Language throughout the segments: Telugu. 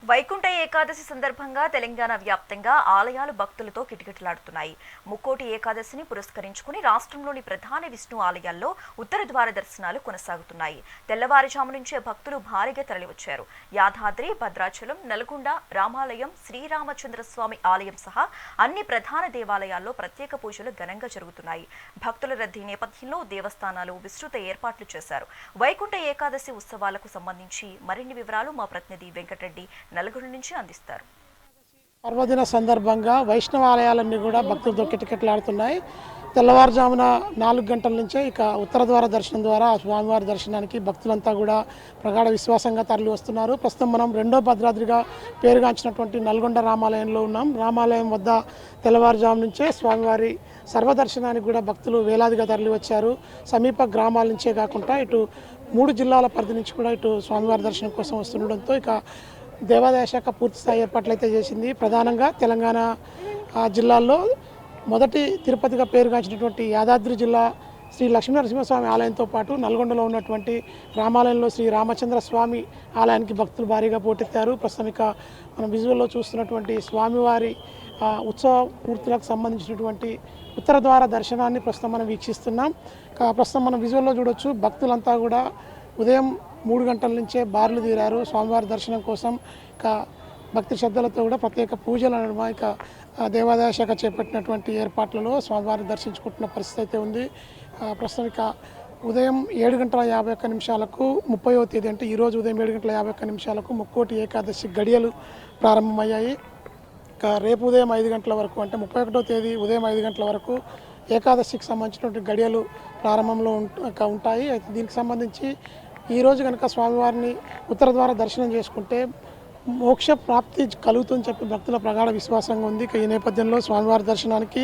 వైకుంఠ ఏకాదశి సందర్భంగా తెలంగాణ వ్యాప్తంగా ఆలయాలు భక్తులతో కిటకిటలాడుతున్నాయి. ముక్కోటి ఏకాదశిని పురస్కరించుకుని రాష్ట్రంలోని ప్రధాన విష్ణు ఆలయాల్లో ఉత్తర ద్వార దర్శనాలు కొనసాగుతున్నాయి. తెల్లవారుజాము నుంచే భక్తులు భారీగా తరలివచ్చారు. యాదాద్రి, భద్రాచలం, నల్గొండ, రామాలయం, శ్రీరామచంద్రస్వామి ఆలయం సహా అన్ని ప్రధాన దేవాలయాల్లో ప్రత్యేక పూజలు ఘనంగా జరుగుతున్నాయి. భక్తుల రద్దీ నేపథ్యంలో దేవస్థానాలు విస్తృత ఏర్పాట్లు చేశారు. వైకుంఠ ఏకాదశి ఉత్సవాలకు సంబంధించి మరిన్ని వివరాలు మా ప్రతినిధి వెంకటరెడ్డి నల్గొండ నుంచి అందిస్తారు. పర్వదిన సందర్భంగా వైష్ణవ ఆలయాలన్నీ కూడా భక్తులతో కిటకిటలాడుతున్నాయి. తెల్లవారుజామున 4 గంటల నుంచే ఇక ఉత్తర ద్వార దర్శనం ద్వారా స్వామివారి దర్శనానికి భక్తులంతా కూడా ప్రగాఢ విశ్వాసంగా తరలి వస్తున్నారు. ప్రస్తుతం మనం రెండో భద్రాద్రిగా పేరుగాంచినటువంటి నల్గొండ రామాలయంలో ఉన్నాం. రామాలయం వద్ద తెల్లవారుజాము నుంచే స్వామివారి సర్వదర్శనానికి కూడా భక్తులు వేలాదిగా తరలి వచ్చారు. సమీప గ్రామాల నుంచే కాకుండా ఇటు 3 జిల్లాల పరిధి నుంచి కూడా ఇటు స్వామివారి దర్శనం కోసం వస్తుండడంతో ఇక దేవాదాయ శాఖ పూర్తిస్థాయి ఏర్పాట్లు అయితే చేసింది. ప్రధానంగా తెలంగాణ జిల్లాల్లో మొదటి తిరుపతిగా పేరుగాంచినటువంటి యాదాద్రి జిల్లా శ్రీ లక్ష్మీనరసింహస్వామి ఆలయంతో పాటు నల్గొండలో ఉన్నటువంటి రామాలయంలో శ్రీ రామచంద్ర స్వామి ఆలయానికి భక్తులు భారీగా పోటెత్తారు. ప్రస్తుతం ఇక మనం విజువల్లో చూస్తున్నటువంటి స్వామివారి ఉత్సవ పూర్తులకు సంబంధించినటువంటి ఉత్తర ద్వార దర్శనాన్ని ప్రస్తుతం మనం వీక్షిస్తున్నాం. ప్రస్తుతం మనం విజువల్లో చూడొచ్చు, భక్తులంతా కూడా ఉదయం 3 గంటల నుంచే బారులు తీరారు స్వామివారి దర్శనం కోసం. ఇక భక్తి శ్రద్ధలతో కూడా ప్రత్యేక పూజలు నడుమ ఇక దేవాదాయ శాఖ చేపట్టినటువంటి ఏర్పాట్లలో స్వామివారిని దర్శించుకుంటున్న పరిస్థితి అయితే ఉంది. ప్రస్తుతం ఇక ఉదయం 7:51 30వ తేదీ అంటే ఈరోజు ఉదయం 7:51 ముక్కోటి ఏకాదశి గడియలు ప్రారంభమయ్యాయి. ఇక రేపు ఉదయం 5 గంటల వరకు అంటే 31వ తేదీ ఉదయం 5 గంటల వరకు ఏకాదశికి సంబంధించినటువంటి గడియలు ప్రారంభంలో ఉంటాయి. అయితే దీనికి సంబంధించి ఈరోజు కనుక స్వామివారిని ఉత్తర ద్వార దర్శనం చేసుకుంటే మోక్ష ప్రాప్తి కలుగుతుందని చెప్పి భక్తుల ప్రగాఢ విశ్వాసంగా ఉంది. ఈ నేపథ్యంలో స్వామివారి దర్శనానికి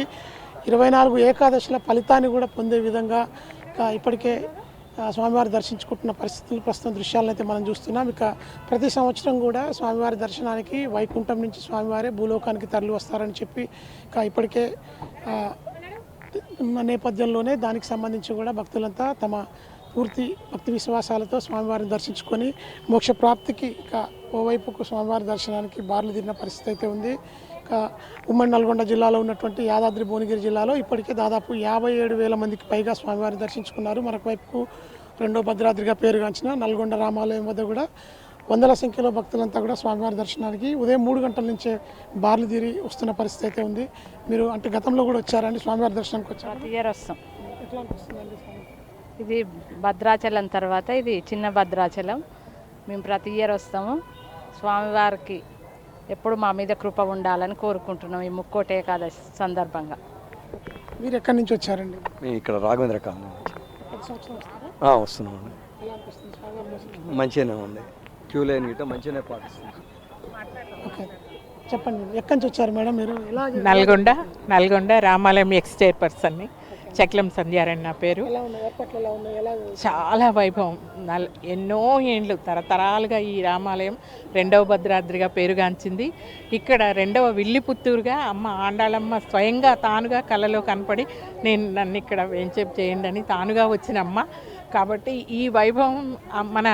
24 ఏకాదశుల ఫలితాన్ని కూడా పొందే విధంగా ఇప్పటికే స్వామివారి దర్శించుకుంటున్న పరిస్థితులు ప్రస్తుతం దృశ్యాలను అయితే మనం చూస్తున్నాం. ఇక ప్రతి సంవత్సరం కూడా స్వామివారి దర్శనానికి వైకుంఠం నుంచి స్వామివారే భూలోకానికి తరలి వస్తారని చెప్పి ఇప్పటికే నేపథ్యంలోనే దానికి సంబంధించి కూడా భక్తులంతా తమ పూర్తి భక్తి విశ్వాసాలతో స్వామివారిని దర్శించుకొని మోక్ష ప్రాప్తికి ఇక ఓవైపుకు స్వామివారి దర్శనానికి బారులు తీరిన పరిస్థితి అయితే ఉంది. ఇక ఉమ్మడి నల్గొండ జిల్లాలో ఉన్నటువంటి యాదాద్రి భువనగిరి జిల్లాలో ఇప్పటికే దాదాపు 57,000 మందికి పైగా స్వామివారిని దర్శించుకున్నారు. మరొక వైపుకు రెండో భద్రాద్రిగా పేరుగాంచిన నల్గొండ రామాలయం వద్ద కూడా వందల సంఖ్యలో భక్తులంతా కూడా స్వామివారి దర్శనానికి ఉదయం 3 గంటల నుంచే బార్లు తీరి వస్తున్న పరిస్థితి అయితే ఉంది. మీరు అంటే గతంలో కూడా వచ్చారండి స్వామివారి దర్శనానికి వచ్చారు? ఇయర్ వస్తాం. ఎట్లా అనిపిస్తుందండి? ఇది భద్రాచలం తర్వాత ఇది చిన్న భద్రాచలం. మేము ప్రతి ఇయర్ వస్తాము. స్వామివారికి ఎప్పుడు మా మీద కృప ఉండాలని కోరుకుంటున్నాం ఈ ముక్కోటి ఏకాదశి సందర్భంగా. మీరు ఎక్కడి నుంచి వచ్చారండి? మేము ఇక్కడ రాఘవేంద్ర కాలనీ వస్తున్నామండి. మంచిగానే ఉంది, క్యూ లైన్ గిట్ట మంచిగానే పాటిస్తుంది. ఓకే, చెప్పండి ఎక్కడి నుంచి వచ్చారు మేడం మీరు? నల్గొండ రామాలయం ఎక్స్ చైర్పర్సన్ని చక్లం సంధ్యారాయణ నా పేరు. చాలా వైభవం, ఎన్నో ఏండ్లు తరతరాలుగా ఈ రామాలయం రెండవ భద్రాద్రిగా పేరుగాంచింది. ఇక్కడ రెండవ విల్లిపుత్తూరుగా అమ్మ ఆండాళమ్మ స్వయంగా తానుగా కళలో కనపడి నన్ను ఇక్కడ వేంచేపు చేయండి అని తానుగా వచ్చిన అమ్మ. కాబట్టి ఈ వైభవం మన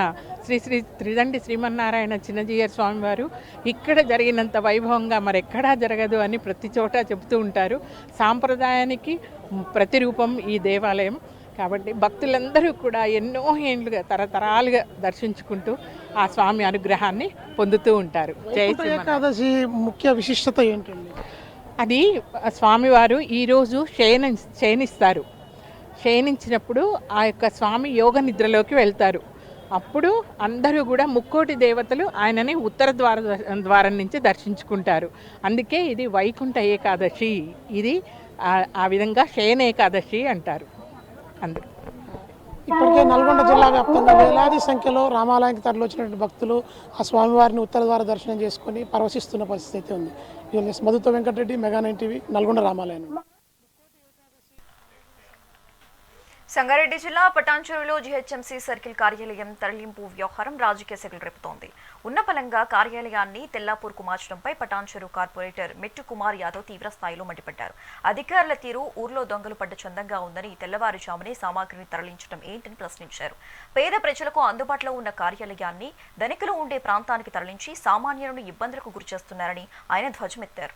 శ్రీ శ్రీ త్రిదండి శ్రీమన్నారాయణ చిన్నజీయర్ స్వామివారు ఇక్కడ జరిగినంత వైభవంగా మరెక్కడా జరగదు అని ప్రతి చోట చెబుతూ ఉంటారు. సాంప్రదాయానికి ప్రతిరూపం ఈ దేవాలయం. కాబట్టి భక్తులందరూ కూడా ఎన్నో ఏండ్లుగా తరతరాలుగా దర్శించుకుంటూ ఆ స్వామి అనుగ్రహాన్ని పొందుతూ ఉంటారు. ఏకాదశి ముఖ్య విశిష్టత ఏంటండి? అది స్వామివారు ఈరోజు శయనిస్తారు. శయనించినప్పుడు ఆ యొక్క స్వామి యోగ నిద్రలోకి వెళ్తారు. అప్పుడు అందరూ కూడా ముక్కోటి దేవతలు ఆయనని ఉత్తర ద్వారం నుంచి దర్శించుకుంటారు. అందుకే ఇది వైకుంఠ ఏకాదశి. ఇది ఆ విధంగా శయన ఏకాదశి అంటారు అందరూ. ఇప్పటికే నల్గొండ జిల్లా వ్యాప్తంగా వేలాది సంఖ్యలో రామాలయానికి తరలి వచ్చినటువంటి భక్తులు ఆ స్వామివారిని ఉత్తర ద్వార దర్శనం చేసుకొని పరవశిస్తున్న పరిస్థితి అయితే ఉంది. మధుతో వెంకటరెడ్డి, మెగా 9 టీవీ, నల్గొండ రామాలయం. సంగారెడ్డి జిల్లా పటాన్చెరులో జీహెచ్ఎంసీ సర్కిల్ కార్యాలయం తరలింపు వ్యవహారం రాజకీయ సెగలు రేపుతోంది. ఉన్నపలంగా కార్యాలయాన్ని తెల్లాపూర్కు మార్చడంపై పటాన్చెరు కార్పొరేటర్ మెట్టు కుమార్ యాదవ్ తీవ్ర స్థాయిలో మండిపడ్డారు. అధికారుల తీరు ఊర్లో దొంగలు పడ్డ చందంగా ఉందని, తెల్లవారుజామునే సామాగ్రిని తరలించడం ఏంటని ప్రశ్నించారు. పేద ప్రజలకు అందుబాటులో ఉన్న కార్యాలయాన్ని ధనికులు ఉండే ప్రాంతానికి తరలించి సామాన్యులను ఇబ్బందులకు గురిచేస్తున్నారని ఆయన ధ్వజమెత్తారు.